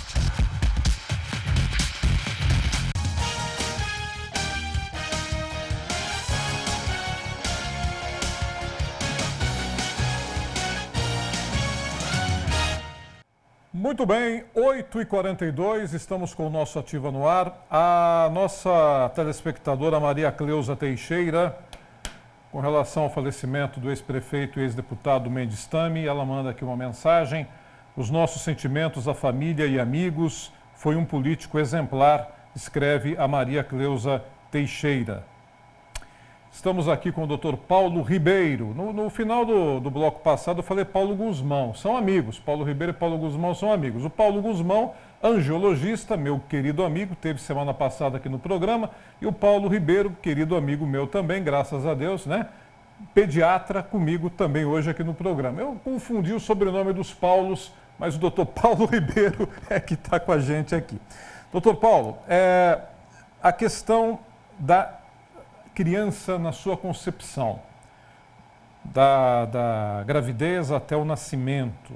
Muito bem, 8h42, estamos com o nosso Ativa no ar. A nossa telespectadora Maria Cleusa Teixeira, com relação ao falecimento do ex-prefeito e ex-deputado Mendes Tami, ela manda aqui uma mensagem. Os nossos sentimentos à família e amigos. Foi um político exemplar, escreve a Maria Cleusa Teixeira. Estamos aqui com o Dr. Paulo Ribeiro. No final do bloco passado eu falei Paulo Guzmão. São amigos. Paulo Ribeiro e Paulo Guzmão são amigos. O Paulo Guzmão, angiologista, meu querido amigo, teve semana passada aqui no programa. E o Paulo Ribeiro, querido amigo meu também, graças a Deus, né? Pediatra comigo também hoje aqui no programa. Eu confundi o sobrenome dos Paulos, mas o Dr. Paulo Ribeiro é que está com a gente aqui. Dr. Paulo, a questão da criança na sua concepção, da gravidez até o nascimento.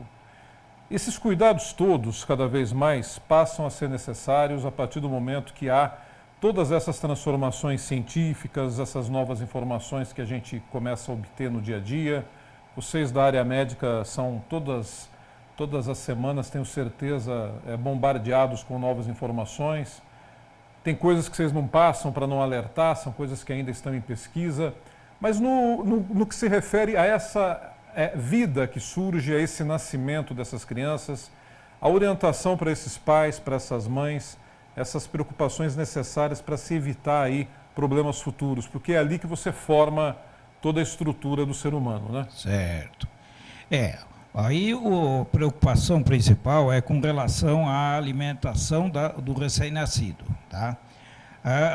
Esses cuidados todos, cada vez mais, passam a ser necessários a partir do momento que há todas essas transformações científicas, essas novas informações que a gente começa a obter no dia a dia. Vocês da área médica são todas as semanas, tenho certeza, bombardeados com novas informações. Tem coisas que vocês não passam para não alertar, são coisas que ainda estão em pesquisa. Mas no que se refere a essa vida que surge, a esse nascimento dessas crianças, a orientação para esses pais, para essas mães, essas preocupações necessárias para se evitar aí problemas futuros, porque é ali que você forma toda a estrutura do ser humano, né? Certo. Aí a preocupação principal é com relação à alimentação do recém-nascido, tá?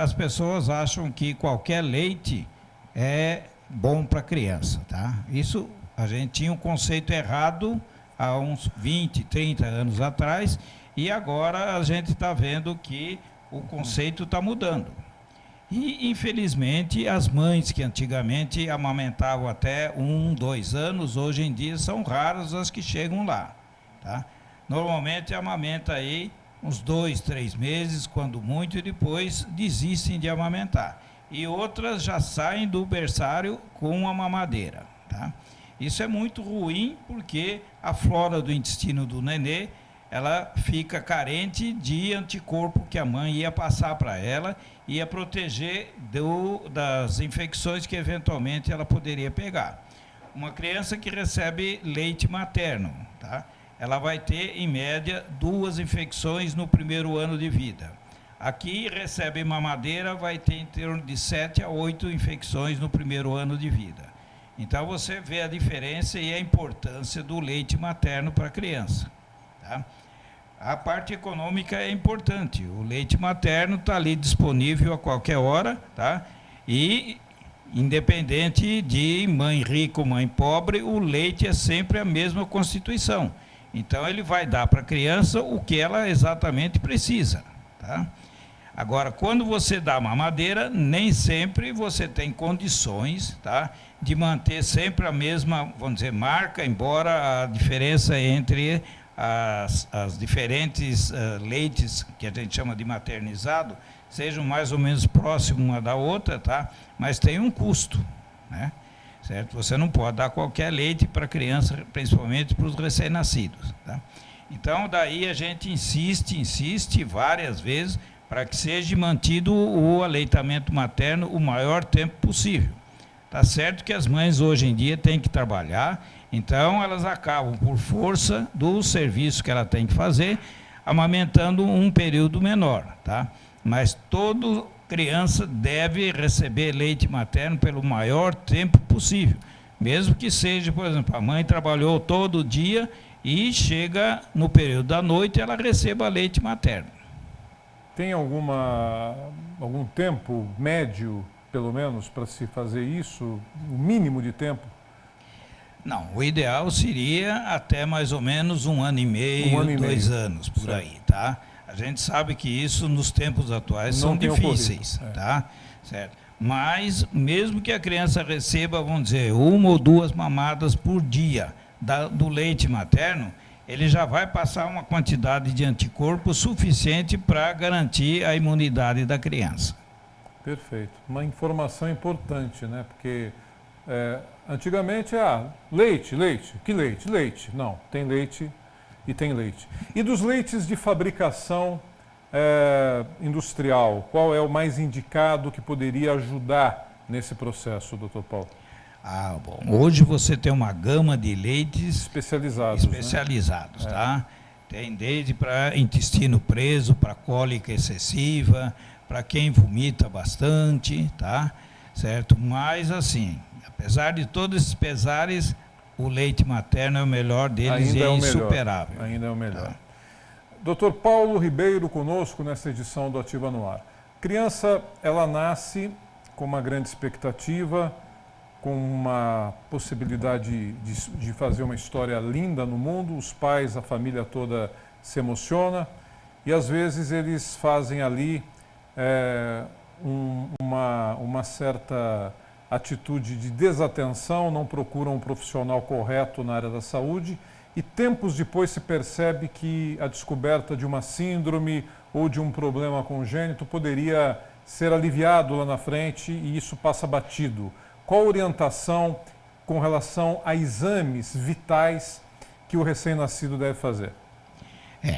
As pessoas acham que qualquer leite é bom para a criança, tá? Isso, a gente tinha um conceito errado há uns 20, 30 anos atrás e agora a gente está vendo que o conceito está mudando. E, infelizmente, as mães que antigamente amamentavam até 1, 2 anos, hoje em dia são raras as que chegam lá, tá? Normalmente amamenta aí uns 2, 3 meses, quando muito, e depois desistem de amamentar. E outras já saem do berçário com a mamadeira, tá? Isso é muito ruim porque a flora do intestino do nenê, ela fica carente de anticorpo que a mãe ia passar para ela, ia proteger das infecções que eventualmente ela poderia pegar. Uma criança que recebe leite materno, tá? Ela vai ter, em média, 2 infecções no primeiro ano de vida. Aqui, recebe mamadeira, vai ter em torno de 7 a 8 infecções no primeiro ano de vida. Então, você vê a diferença e a importância do leite materno para a criança, tá? A parte econômica é importante. O leite materno está ali disponível a qualquer hora, tá? E, independente de mãe rica ou mãe pobre, o leite é sempre a mesma constituição. Então, ele vai dar para a criança o que ela exatamente precisa, tá? Agora, quando você dá mamadeira, nem sempre você tem condições, tá, de manter sempre a mesma, vamos dizer, marca, embora a diferença entre as diferentes leites, que a gente chama de maternizado, sejam mais ou menos próximas uma da outra, tá? Mas tem um custo, né? Certo? Você não pode dar qualquer leite para criança, principalmente para os recém-nascidos, tá? Então, daí a gente insiste várias vezes para que seja mantido o aleitamento materno o maior tempo possível. Tá certo que as mães hoje em dia têm que trabalhar, então elas acabam, por força do serviço que ela tem que fazer, amamentando um período menor, tá? Mas toda criança deve receber leite materno pelo maior tempo possível, mesmo que seja, por exemplo, a mãe trabalhou todo dia e chega no período da noite, ela receba leite materno. Tem algum tempo médio, pelo menos, para se fazer isso, o mínimo de tempo? Não, o ideal seria até mais ou menos 1 ano e meio, 2 anos, por aí, tá? A gente sabe que isso nos tempos atuais são difíceis, tá? Certo. Mas mesmo que a criança receba, vamos dizer, 1 ou 2 mamadas por dia do leite materno, ele já vai passar uma quantidade de anticorpos suficiente para garantir a imunidade da criança. Perfeito. Uma informação importante, né? Porque antigamente, leite, que leite? Leite. Não, tem leite e tem leite. E dos leites de fabricação industrial, qual é o mais indicado que poderia ajudar nesse processo, doutor Paulo? Bom, hoje você tem uma gama de leites especializados, né? Tá? Tem desde para intestino preso, para cólica excessiva, para quem vomita bastante, tá? Certo? Mas assim, apesar de todos esses pesares, o leite materno é o melhor deles e é insuperável. Ainda é o melhor. Tá. Dr. Paulo Ribeiro conosco nessa edição do Ativa no Ar. Criança, ela nasce com uma grande expectativa, com uma possibilidade de fazer uma história linda no mundo, os pais, a família toda se emociona e às vezes eles fazem ali uma certa atitude de desatenção, não procuram um profissional correto na área da saúde e tempos depois se percebe que a descoberta de uma síndrome ou de um problema congênito poderia ser aliviado lá na frente e isso passa batido. Qual a orientação com relação a exames vitais que o recém-nascido deve fazer?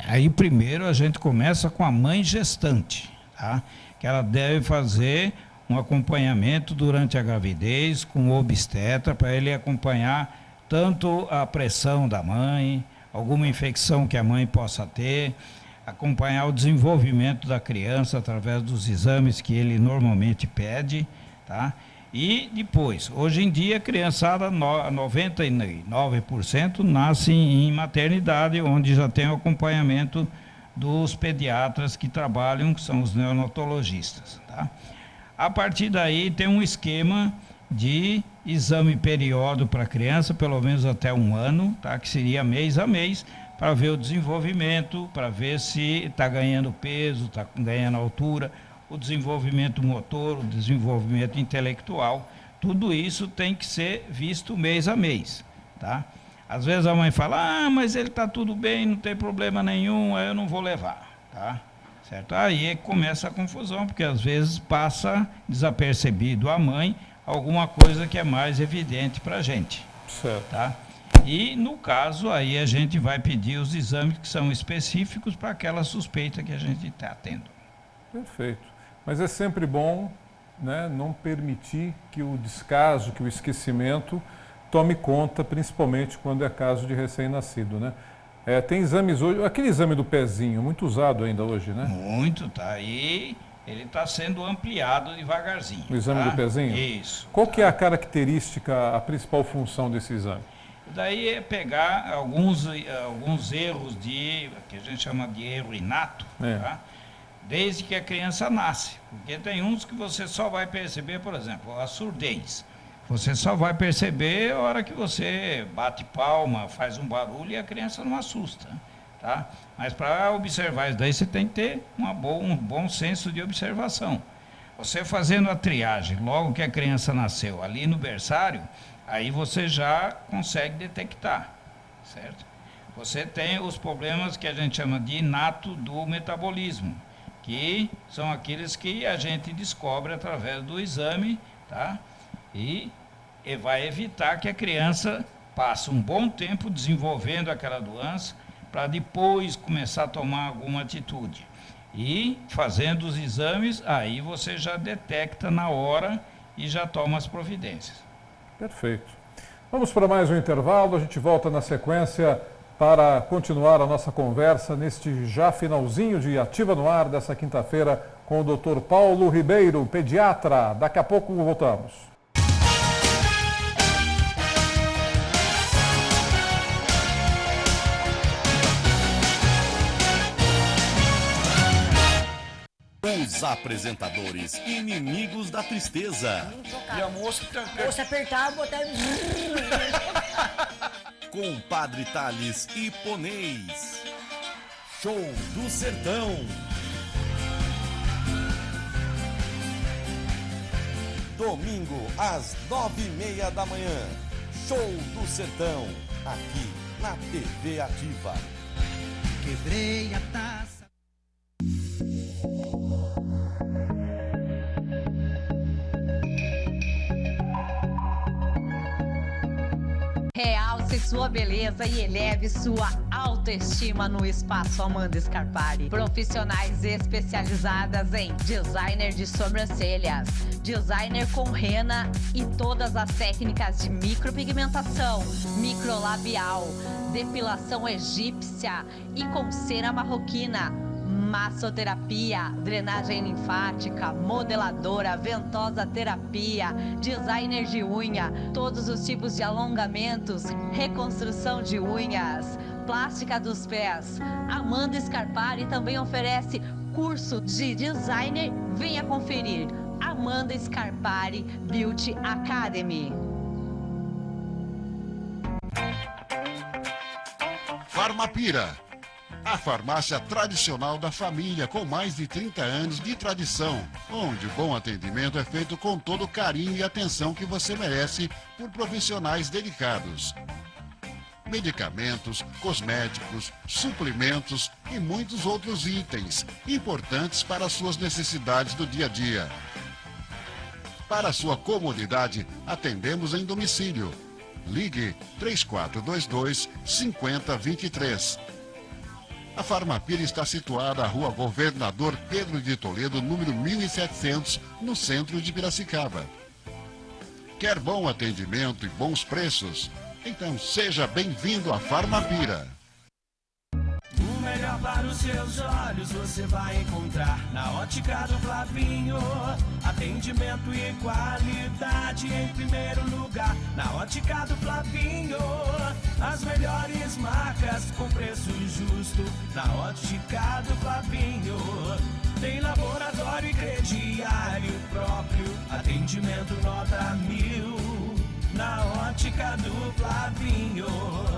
Aí primeiro a gente começa com a mãe gestante, tá? Que ela deve fazer um acompanhamento durante a gravidez com o obstetra para ele acompanhar tanto a pressão da mãe, alguma infecção que a mãe possa ter, acompanhar o desenvolvimento da criança através dos exames que ele normalmente pede, tá? E depois, hoje em dia, a criançada, 99% nasce em maternidade, onde já tem o acompanhamento dos pediatras que trabalham, que são os neonatologistas, tá? A partir daí, tem um esquema de exame periódico para a criança, pelo menos até 1 ano, tá? Que seria mês a mês, para ver o desenvolvimento, para ver se está ganhando peso, está ganhando altura, o desenvolvimento motor, o desenvolvimento intelectual, tudo isso tem que ser visto mês a mês, tá? Às vezes a mãe fala, mas ele está tudo bem, não tem problema nenhum, eu não vou levar, tá? Certo? Aí começa a confusão, porque às vezes passa desapercebido a mãe alguma coisa que é mais evidente para a gente, certo? Tá? E no caso aí a gente vai pedir os exames que são específicos para aquela suspeita que a gente está tendo. Perfeito. Mas é sempre bom, né, não permitir que o descaso, que o esquecimento tome conta, principalmente quando é caso de recém-nascido, né? Tem exames hoje, aquele exame do pezinho, muito usado ainda hoje, né? Muito, tá aí, ele está sendo ampliado devagarzinho. O exame do pezinho? Isso. Qual que é a característica, a principal função desse exame? Daí é pegar alguns erros que a gente chama de erro inato, tá? Desde que a criança nasce, porque tem uns que você só vai perceber, por exemplo, a surdez. Você só vai perceber a hora que você bate palma, faz um barulho e a criança não assusta, tá? Mas para observar isso daí você tem que ter um bom senso de observação. Você fazendo a triagem, logo que a criança nasceu, ali no berçário, aí você já consegue detectar, certo? Você tem os problemas que a gente chama de inato do metabolismo, que são aqueles que a gente descobre através do exame, tá? E vai evitar que a criança passe um bom tempo desenvolvendo aquela doença para depois começar a tomar alguma atitude. E fazendo os exames, aí você já detecta na hora e já toma as providências. Perfeito. Vamos para mais um intervalo, a gente volta na sequência para continuar a nossa conversa neste já finalzinho de Ativa no Ar dessa quinta-feira com o Dr. Paulo Ribeiro, pediatra. Daqui a pouco voltamos. Os apresentadores inimigos da tristeza. E a moça apertar, botar... Com Padre Thales e Ponês. Show do Sertão. Domingo, às 9h30 da manhã. Show do Sertão. Aqui na TV Ativa. Quebrei a taça. Realce sua beleza e eleve sua autoestima no Espaço Amanda Scarpari. Profissionais especializadas em designer de sobrancelhas, designer com rena e todas as técnicas de micropigmentação, microlabial, depilação egípcia e com cera marroquina. Massoterapia, drenagem linfática, modeladora, ventosa terapia, designer de unha, todos os tipos de alongamentos, reconstrução de unhas, plástica dos pés. Amanda Scarpari também oferece curso de designer. Venha conferir. Amanda Scarpari Beauty Academy. Farmapira, a farmácia tradicional da família, com mais de 30 anos de tradição, onde o bom atendimento é feito com todo o carinho e atenção que você merece por profissionais dedicados. Medicamentos, cosméticos, suplementos e muitos outros itens importantes para as suas necessidades do dia a dia. Para sua comodidade, atendemos em domicílio. Ligue 3422-5023. A Farmapira está situada na Rua Governador Pedro de Toledo, número 1700, no centro de Piracicaba. Quer bom atendimento e bons preços? Então seja bem-vindo à Farmapira. O melhor para os seus olhos você vai encontrar na Ótica do Flavinho. Atendimento e qualidade em primeiro lugar na Ótica do Flavinho. As melhores marcas com preço justo na Ótica do Flavinho. Tem laboratório e crediário próprio, atendimento nota 1000 na Ótica do Flavinho.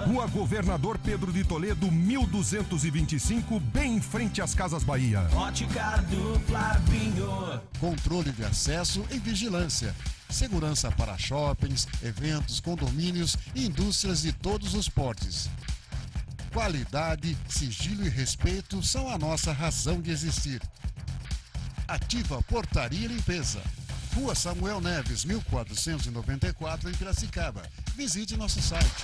Rua Governador Pedro de Toledo, 1225, bem em frente às Casas Bahia. Ótica do Flavinho. Controle de acesso e vigilância. Segurança para shoppings, eventos, condomínios e indústrias de todos os portes. Qualidade, sigilo e respeito são a nossa razão de existir. Ativa Portaria e Limpeza. Rua Samuel Neves, 1494, em Piracicaba. Visite nosso site.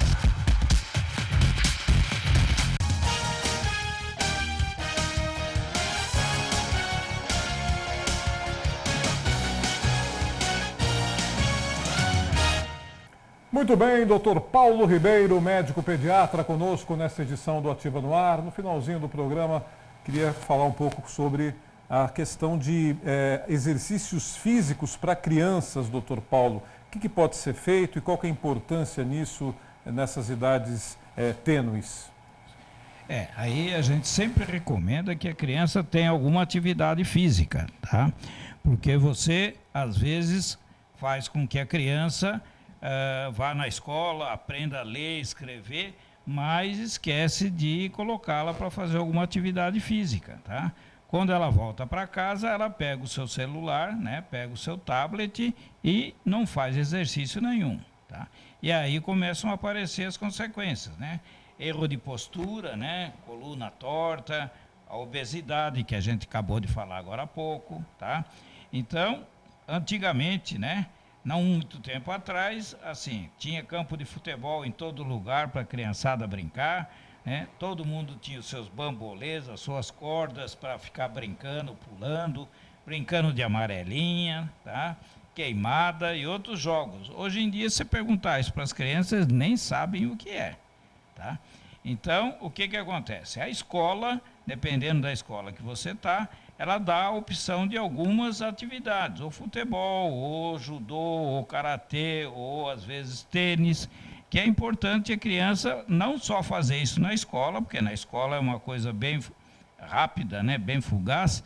Muito bem, doutor Paulo Ribeiro, médico pediatra, conosco nesta edição do Ativa no Ar. No finalzinho do programa, queria falar um pouco sobre a questão de exercícios físicos para crianças, doutor Paulo. O que pode ser feito e qual que é a importância nisso, nessas idades tênues? Aí a gente sempre recomenda que a criança tenha alguma atividade física, tá? Porque você, às vezes, faz com que a criança vá na escola, aprenda a ler, escrever, mas esquece de colocá-la para fazer alguma atividade física, tá? Quando ela volta para casa, ela pega o seu celular, né, pega o seu tablet e não faz exercício nenhum, tá? E aí começam a aparecer as consequências, né? Erro de postura, né, coluna torta, a obesidade que a gente acabou de falar agora há pouco, tá? Então, antigamente, né, não muito tempo atrás, assim, tinha campo de futebol em todo lugar para a criançada brincar, né? Todo mundo tinha os seus bambolês, as suas cordas para ficar brincando, pulando, brincando de amarelinha, tá? Queimada e outros jogos. Hoje em dia, se você perguntar isso para as crianças, nem sabem o que é, tá? Então, o que acontece? A escola, dependendo da escola que você está, ela dá a opção de algumas atividades, ou futebol, ou judô, ou karatê, ou às vezes tênis, que é importante a criança não só fazer isso na escola, porque na escola é uma coisa bem rápida, né, bem fugaz,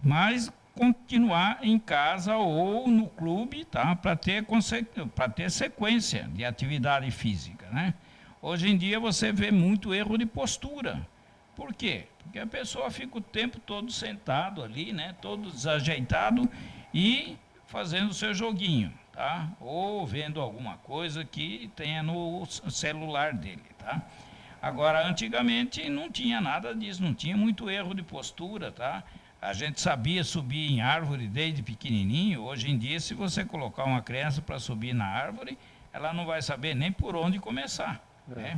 mas continuar em casa ou no clube, tá, para ter sequência de atividade física, né? Hoje em dia você vê muito erro de postura. Por quê? Porque a pessoa fica o tempo todo sentado ali, né, todo desajeitado e fazendo o seu joguinho, tá? Ou vendo alguma coisa que tenha no celular dele, tá? Agora, antigamente não tinha nada disso, não tinha muito erro de postura, tá? A gente sabia subir em árvore desde pequenininho. Hoje em dia, se você colocar uma criança para subir na árvore, ela não vai saber nem por onde começar, né?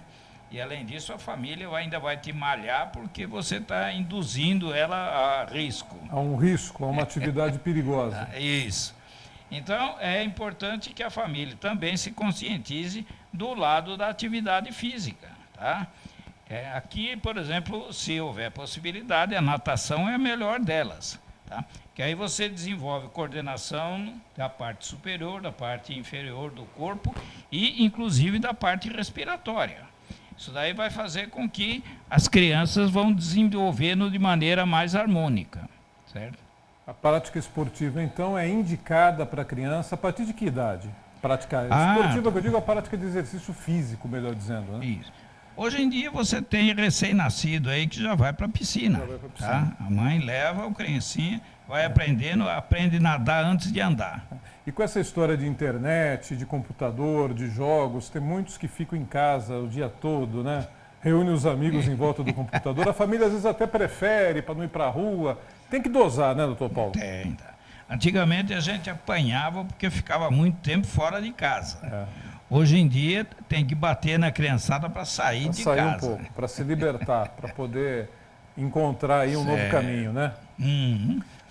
E, além disso, a família ainda vai te malhar porque você está induzindo ela a risco. A um risco, a uma atividade perigosa. Isso. Então, é importante que a família também se conscientize do lado da atividade física, tá? Aqui, por exemplo, se houver possibilidade, a natação é a melhor delas, tá? Que aí você desenvolve coordenação da parte superior, da parte inferior do corpo e, inclusive, da parte respiratória. Isso daí vai fazer com que as crianças vão desenvolvendo de maneira mais harmônica, certo? A prática esportiva, então, é indicada para a criança a partir de que idade? Prática esportiva, que eu digo, a prática de exercício físico, melhor dizendo, né? Isso. Hoje em dia você tem recém-nascido aí que já vai para a piscina, tá? A mãe leva o criancinha, vai aprendendo, aprende a nadar antes de andar. E com essa história de internet, de computador, de jogos, tem muitos que ficam em casa o dia todo, né? Reúne os amigos em volta do computador. A família às vezes até prefere para não ir para a rua. Tem que dosar, né, doutor Paulo? Tem, tá. Antigamente a gente apanhava porque ficava muito tempo fora de casa. Hoje em dia tem que bater na criançada para sair de casa. Um pouco, para se libertar, para poder encontrar aí um novo caminho, né?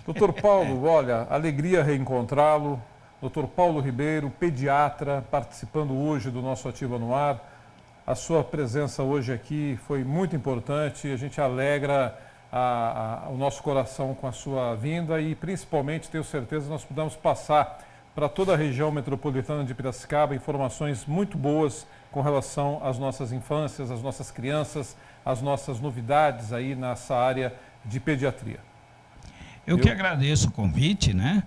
Doutor Paulo, olha, alegria reencontrá-lo. Doutor Paulo Ribeiro, pediatra, participando hoje do nosso Ativa no Ar. A sua presença hoje aqui foi muito importante. A gente alegra o nosso coração com a sua vinda e, principalmente, tenho certeza, nós pudemos passar para toda a região metropolitana de Piracicaba informações muito boas com relação às nossas infâncias, às nossas crianças, às nossas novidades aí nessa área de pediatria. Eu que agradeço o convite, né?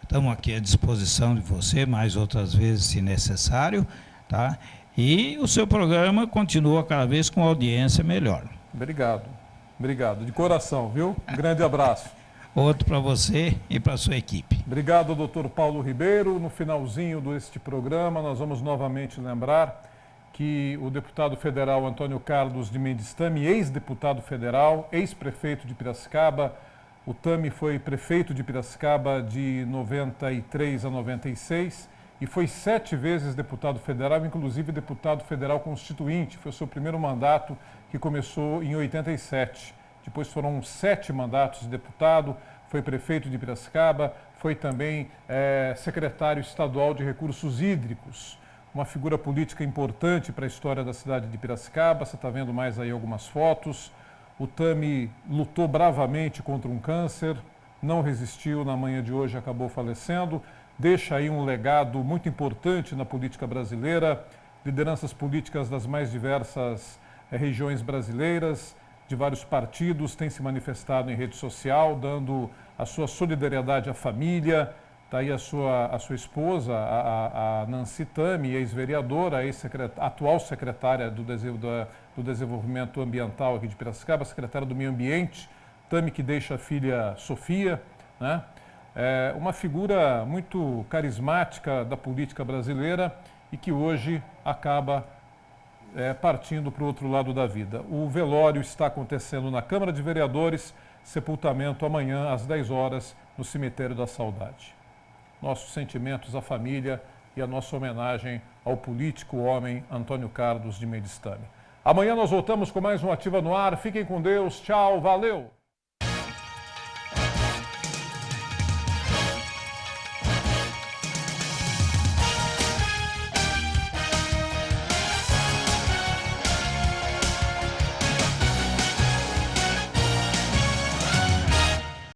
Estamos aqui à disposição de você, mais outras vezes, se necessário, tá? E o seu programa continua cada vez com audiência melhor. Obrigado, obrigado. De coração, viu? Um grande abraço. Outro para você e para a sua equipe. Obrigado, doutor Paulo Ribeiro. No finalzinho deste programa, nós vamos novamente lembrar que o deputado federal Antônio Carlos de Mendes Tami, ex-deputado federal, ex-prefeito de Piracicaba, o Tami foi prefeito de Piracicaba de 93 a 96 e foi 7 vezes deputado federal, inclusive deputado federal constituinte. Foi o seu primeiro mandato, que começou em 87. Depois foram 7 mandatos de deputado, foi prefeito de Piracicaba, foi também secretário estadual de recursos hídricos, uma figura política importante para a história da cidade de Piracicaba. Você está vendo mais aí algumas fotos. O Tami lutou bravamente contra um câncer, não resistiu, na manhã de hoje acabou falecendo. Deixa aí um legado muito importante na política brasileira, lideranças políticas das mais diversas regiões brasileiras, de vários partidos, tem se manifestado em rede social, dando a sua solidariedade à família. Está aí a sua esposa, a Nancy Tami, ex-vereadora, atual secretária do Desenvolvimento Ambiental aqui de Piracicaba, secretária do Meio Ambiente, Tami, que deixa a filha Sofia, né? Uma figura muito carismática da política brasileira e que hoje acaba partindo para o outro lado da vida. O velório está acontecendo na Câmara de Vereadores, sepultamento amanhã às 10 horas no Cemitério da Saudade. Nossos sentimentos à família e a nossa homenagem ao político homem Antônio Carlos de Mendes Tami. Amanhã nós voltamos com mais um Ativa no Ar. Fiquem com Deus. Tchau, valeu!